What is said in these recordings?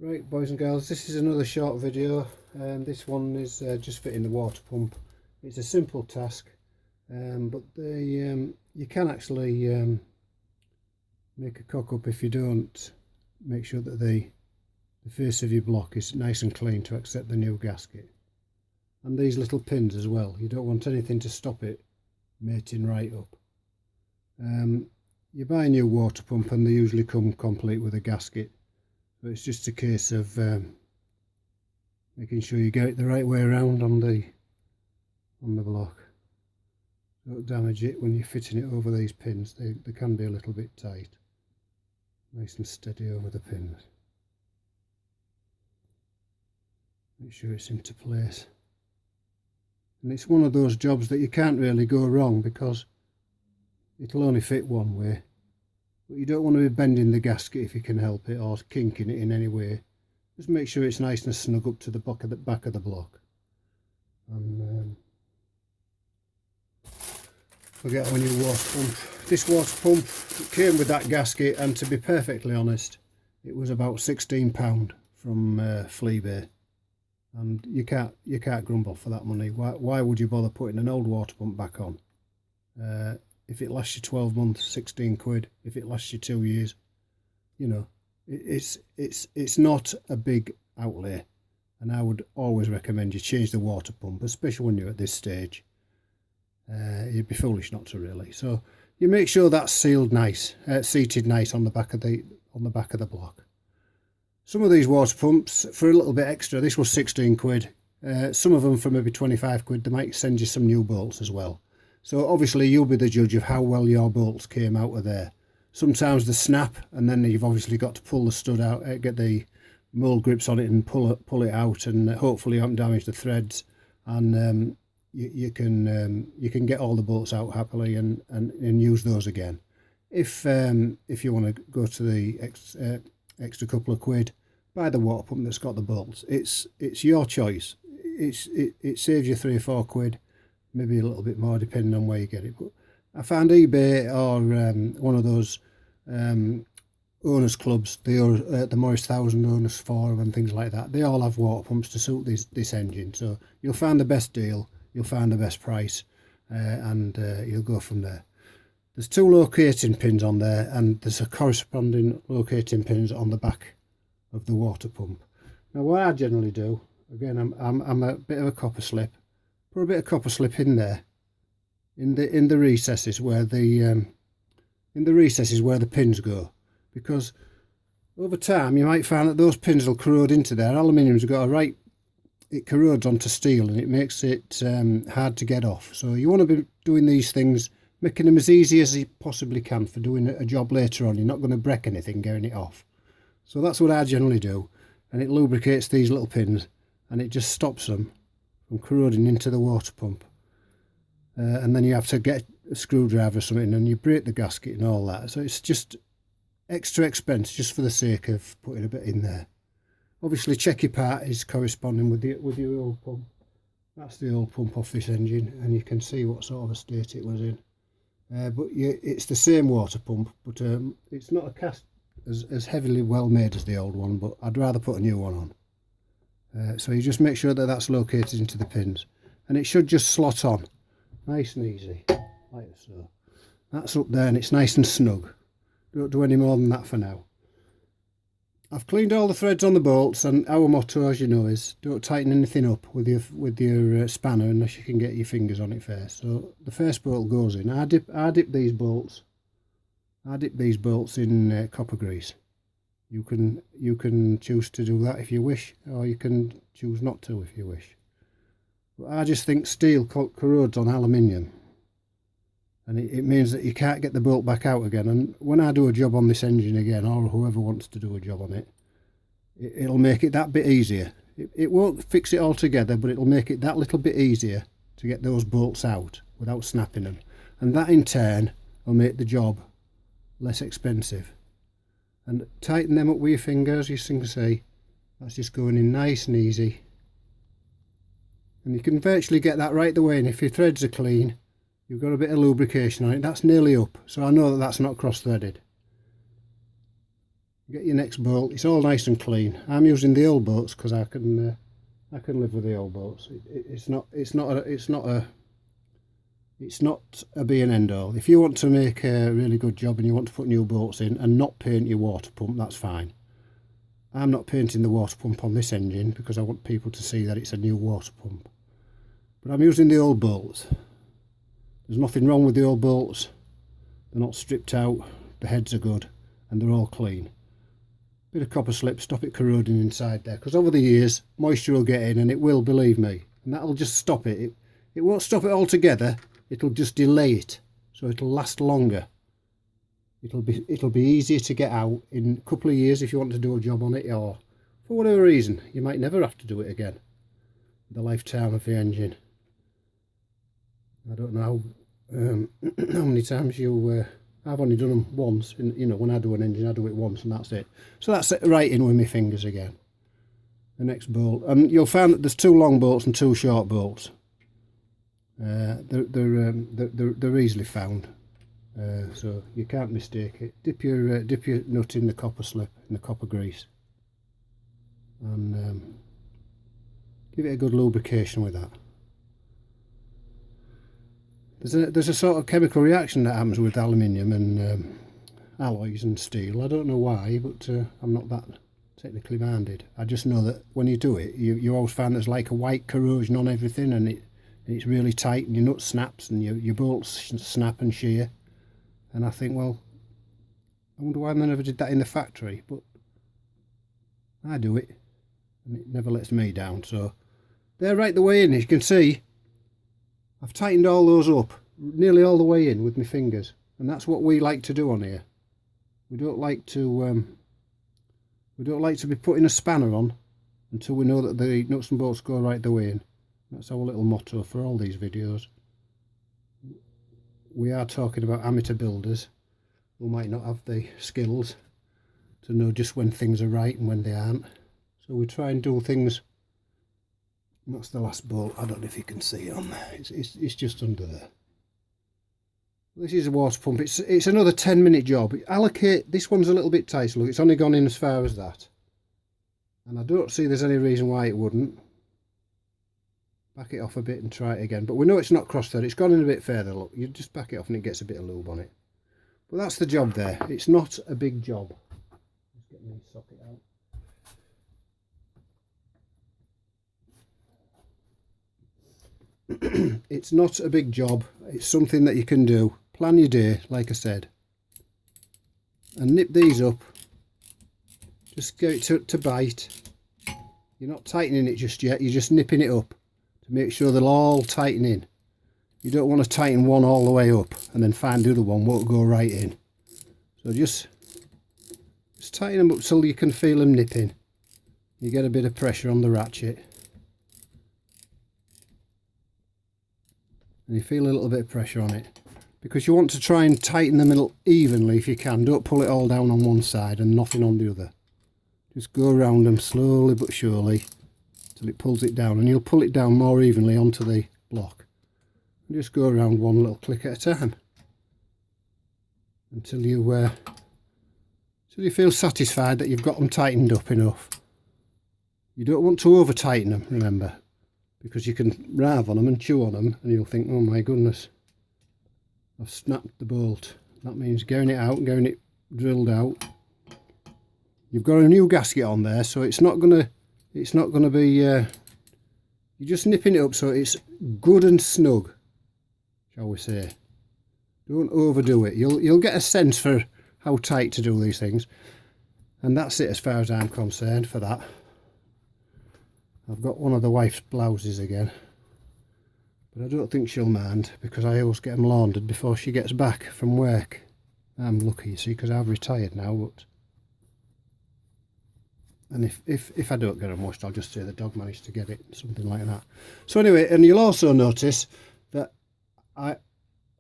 Right, boys and girls, this is another short video, and this one is just fitting the water pump. It's a simple task, but you can actually make a cock up if you don't make sure that the face of your block is nice and clean to accept the new gasket. And these little pins as well, you don't want anything to stop it mating right up. You buy a new water pump and they usually come complete with a gasket. But it's just a case of making sure you get it the right way around on the block. Don't damage it when you're fitting it over these pins. They can be a little bit tight. Nice and steady over the pins. Make sure it's into place. And it's one of those jobs that you can't really go wrong because it'll only fit one way. But you don't want to be bending the gasket if you can help it, or kinking it in any way. Just make sure it's nice and snug up to the back of the block. And forget when you water pump. This water pump came with that gasket, and to be perfectly honest, it was about £16 from Fleabay, and you can't grumble for that money. Why would you bother putting an old water pump back on? If it lasts you 12 months, 16 quid. If it lasts you 2 years, you know, it's not a big outlay. And I would always recommend you change the water pump, especially when you're at this stage. You'd be foolish not to, really. So you make sure that's sealed nice, seated nice on the back of the block. Some of these water pumps, for a little bit extra, this was 16 quid. Some of them for maybe 25 quid. They might send you some new bolts as well. So obviously you'll be the judge of how well your bolts came out of there. Sometimes they snap, and then you've obviously got to pull the stud out, get the mould grips on it and pull it out, and hopefully you haven't damaged the threads, and you can get all the bolts out happily and use those again. If you want to go to the extra couple of quid, buy the water pump that's got the bolts. It's your choice. It saves you 3 or 4 quid. Maybe a little bit more depending on where you get it. But I found eBay or one of those owners clubs, the Morris 1000 Owners Forum and things like that, they all have water pumps to suit this engine. So you'll find the best deal, you'll find the best price, and you'll go from there. There's 2 locating pins on there, and there's a corresponding locating pins on the back of the water pump. Now what I generally do, again, I'm a bit of a copper slip. Put a bit of copper slip in there, in the recesses where the pins go, because over time you might find that those pins will corrode into there. Aluminium's got it corrodes onto steel, and it makes it hard to get off. So you want to be doing these things, making them as easy as you possibly can for doing a job later on. You're not going to break anything getting it off. So that's what I generally do, and it lubricates these little pins, and it just stops them from corroding into the water pump. And then you have to get a screwdriver or something, and you break the gasket and all that. So it's just extra expense just for the sake of putting a bit in there. Obviously check your part is corresponding with your old pump. That's the old pump off this engine, and you can see what sort of a state it was in. But it's the same water pump, but it's not a cast as heavily well made as the old one, but I'd rather put a new one on. So you just make sure that that's located into the pins, and it should just slot on nice and easy, like so. That's up there, and it's nice and snug. Don't do any more than that for now. I've cleaned all the threads on the bolts, and our motto, as you know, is don't tighten anything up with your spanner unless you can get your fingers on it first. So the first bolt goes in. I dip these bolts in copper grease. You can choose to do that if you wish, or you can choose not to if you wish. But I just think steel corrodes on aluminium, and it means that you can't get the bolt back out again. And when I do a job on this engine again, or whoever wants to do a job on it, it'll make it that bit easier. It won't fix it altogether, but it'll make it that little bit easier to get those bolts out without snapping them, and that in turn will make the job less expensive. And tighten them up with your fingers. You can see that's just going in nice and easy, and you can virtually get that right the way in. If your threads are clean, you've got a bit of lubrication on it, that's nearly up, so I know that that's not cross threaded. get your next bolt. It's all nice and clean. I'm using the old bolts because I can live with the old bolts. It's not a be and end all. If you want to make a really good job and you want to put new bolts in and not paint your water pump, that's fine. I'm not painting the water pump on this engine because I want people to see that it's a new water pump. But I'm using the old bolts. There's nothing wrong with the old bolts. They're not stripped out, the heads are good, and they're all clean. Bit of copper slip, stop it corroding inside there, because over the years moisture will get in, and it will, believe me, and that'll just stop it. It won't stop it altogether, it'll just delay it, so it'll last longer. It'll be easier to get out in a couple of years if you want to do a job on it, or for whatever reason you might never have to do it again. The lifetime of the engine. I don't know how many times you I've only done them once. You know, when I do an engine, I do it once and that's it. So that's it right in with my fingers again. The next bolt, and you'll find that there's 2 long bolts and 2 short bolts. They're easily found, so you can't mistake it. Dip your nut in the copper slip, in the copper grease, and give it a good lubrication with that. There's a sort of chemical reaction that happens with aluminium and alloys and steel. I don't know why, but I'm not that technically minded. I just know that when you do it, you always find there's like a white corrosion on everything, and it's really tight, and your nut snaps, and your bolts snap and shear. And I think, well, I wonder why they never did that in the factory, but I do it, and it never lets me down. So they're right the way in, as you can see. I've tightened all those up, nearly all the way in with my fingers, and that's what we like to do on here. We don't like to be putting a spanner on until we know that the nuts and bolts go right the way in. That's our little motto for all these videos. We are talking about amateur builders who might not have the skills to know just when things are right and when they aren't. So we try and do things. That's the last bolt. I don't know if you can see it on there. It's just under there. This is a water pump. It's another 10-minute job. Allocate. This one's a little bit tight. Look, it's only gone in as far as that, and I don't see there's any reason why it wouldn't. Back it off a bit and try it again. But we know it's not crossed there. It's gone in a bit further. Look, you just back it off and it gets a bit of lube on it. But that's the job there. It's not a big job. Let's get my socket out. It's not a big job. It's something that you can do. Plan your day, like I said, and nip these up. Just get it to bite. You're not tightening it just yet, you're just nipping it up to make sure they'll all tighten in. You don't want to tighten one all the way up and then find the other one won't go right in. So just tighten them up till you can feel them nipping. You get a bit of pressure on the ratchet. And you feel a little bit of pressure on it, because you want to try and tighten the middle evenly if you can. Don't pull it all down on one side and nothing on the other. Just go around them slowly but surely till it pulls it down, and you'll pull it down more evenly onto the block. And just go around one little click at a time until you feel satisfied that you've got them tightened up enough. You don't want to over tighten them, remember, because you can rive on them and chew on them and you'll think, oh my goodness, I've snapped the bolt. That means getting it out and getting it drilled out. You've got a new gasket on there, so it's not gonna be you're just nipping it up so it's good and snug, shall we say. Don't overdo it. You'll get a sense for how tight to do these things, and that's it as far as I'm concerned for that. I've got one of the wife's blouses again, but I don't think she'll mind because I always get them laundered before she gets back from work. I'm lucky, you see, because I've retired now. But and if I don't get them washed, I'll just say the dog managed to get it, something like that. So anyway, and you'll also notice that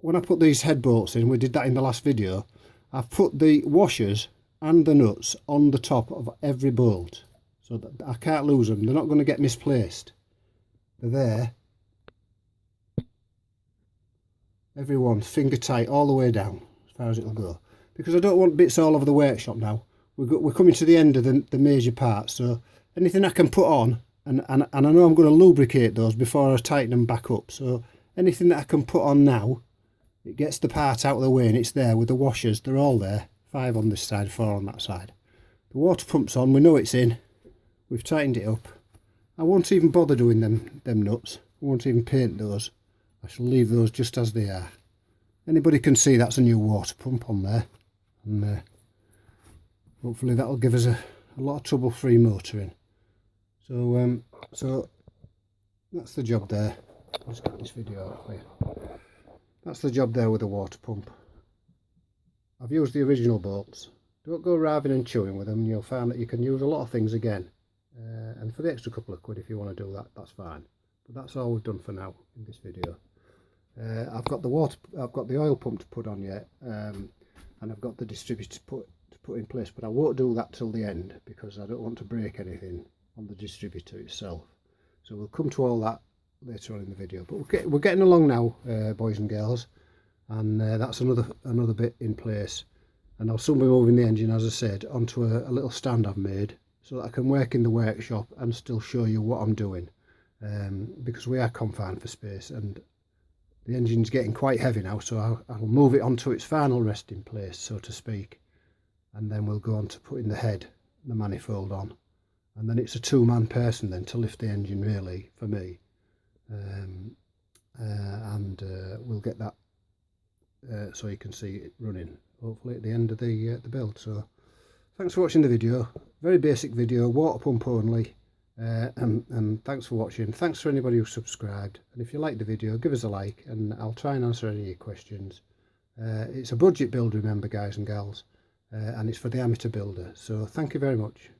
when I put these head bolts in, we did that in the last video, I've put the washers and the nuts on the top of every bolt, so that I can't lose them. They're not going to get misplaced. They're there. Everyone's finger tight all the way down as far as it'll go, because I don't want bits all over the workshop now we're coming to the end of the major parts, so anything I can put on, and I know I'm going to lubricate those before I tighten them back up, so anything that I can put on now, it gets the part out of the way and it's there with the washers. They're all there, 5 on this side, 4 on that side. The water pump's on, we know it's in, we've tightened it up. I won't even bother doing them nuts, I won't even paint those. I shall leave those just as they are. Anybody can see that's a new water pump on there, and hopefully that'll give us a lot of trouble-free motoring. So so that's the job there. Let's get this video out for you. That's the job there with the water pump. I've used the original bolts. Don't go riving and chewing with them, you'll find that you can use a lot of things again. And for the extra couple of quid, if you want to do that, that's fine. But that's all we've done for now in this video. I've got the oil pump to put on yet, and I've got the distributor to put in place, but I won't do that till the end because I don't want to break anything on the distributor itself. So we'll come to all that later on in the video. But we're getting along now, boys and girls, and that's another bit in place. And I'll soon be moving the engine, as I said, onto a little stand I've made, so that I can work in the workshop and still show you what I'm doing, because we are confined for space and the engine's getting quite heavy now, so I'll move it onto its final resting place, so to speak, and then we'll go on to putting the head, the manifold on, and then it's a two-man person then to lift the engine, really, for me, and we'll get that so you can see it running hopefully at the end of the build. So thanks for watching the video. Very basic video, water pump only. And thanks for watching. Thanks for anybody who subscribed, and if you like the video, give us a like and I'll try and answer any of your questions. It's a budget build, remember, guys and gals, and it's for the amateur builder. So thank you very much.